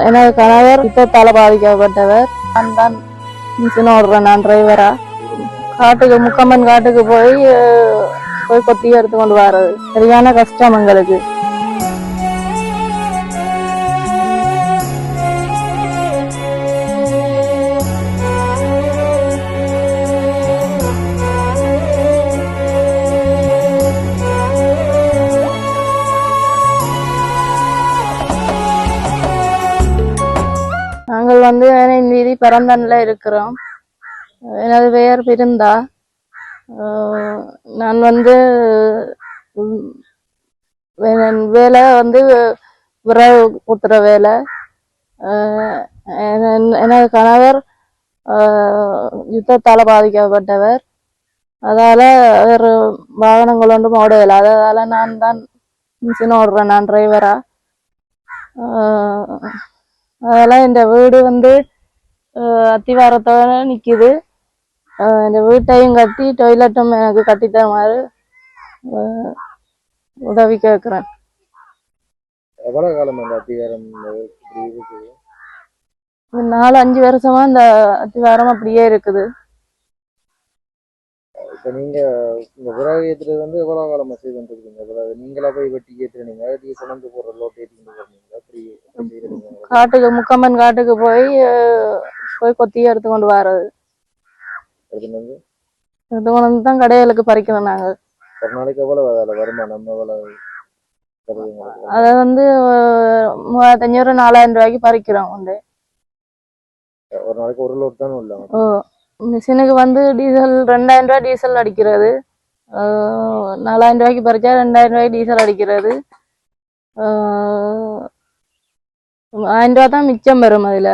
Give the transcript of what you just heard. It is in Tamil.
எனது கணவர் யுத்தத்தால பாதிக்கப்பட்டவர். நான் தான் மிஷின் ஓடுறேன். நான் டிரைவரா காட்டுக்கு முக்கம்மன் காட்டுக்கு போய் கொத்தி எடுத்து கொண்டு வர்றது சரியான கஷ்டம் எங்களுக்கு. நாங்கள் வீதி பரந்தன்ல இருக்கிறோம். எனது பெயர் பிருந்தா. நான் வேலை விறகு குத்துற வேலை. எனது கணவர் யுத்தத்தால பாதிக்கப்பட்டவர். அதால அவர் வாகனங்கள் ஒன்றும் ஓடவில்லை. அதனால நான் தான் மிஷின் ஓடுறேன். நான் டிரைவரா. அதெல்லாம் இந்த வீடு அத்திவாரத்தோட நிக்குது. இந்த வீட்டையும் கட்டி டொய்லெட்டும் எனக்கு கட்டித்தர மாதிரி உதவி கேட்கிறேன். எவ்வளவு காலம் அந்த அத்திவாரம் 4-5 வருஷமா இந்த அத்திவாரம் அப்படியே இருக்குது. இப்ப நீங்க இந்த விறகு ஏத்துறது எவ்வளவு காலமா செய்து கொண்டிருக்கீங்க? நீங்களா போய் வெட்டி ஏத்துறீங்க, சுமந்து போடுற லோட் ஏற்றிட்டு காட்டுக்கு முக்கம்மன் காட்டுக்கு போய் கொத்தி எடுத்து கொண்டு வர்றது. எடுத்து கொண்டு தான் கடைகளுக்கு பறிக்கணும். நாங்க ஒரு நாளைக்கு எவ்வளவு வருமானம்? அதை 3500-4000 ரூபாய்க்கு பறிக்கிறோம். ஒரு நாளைக்கு ஒரு லோட் தான் உள்ள. மிஷினுக்கு டீசல் 2000 ரூபாய் டீசல் அடிக்கிறது. 4000 ரூபாய்க்கு பறிச்சா 2000 ரூபாய்க்கு டீசல் அடிக்கிறது. 1000 ரூபா தான் மிச்சம் வரும். அதுல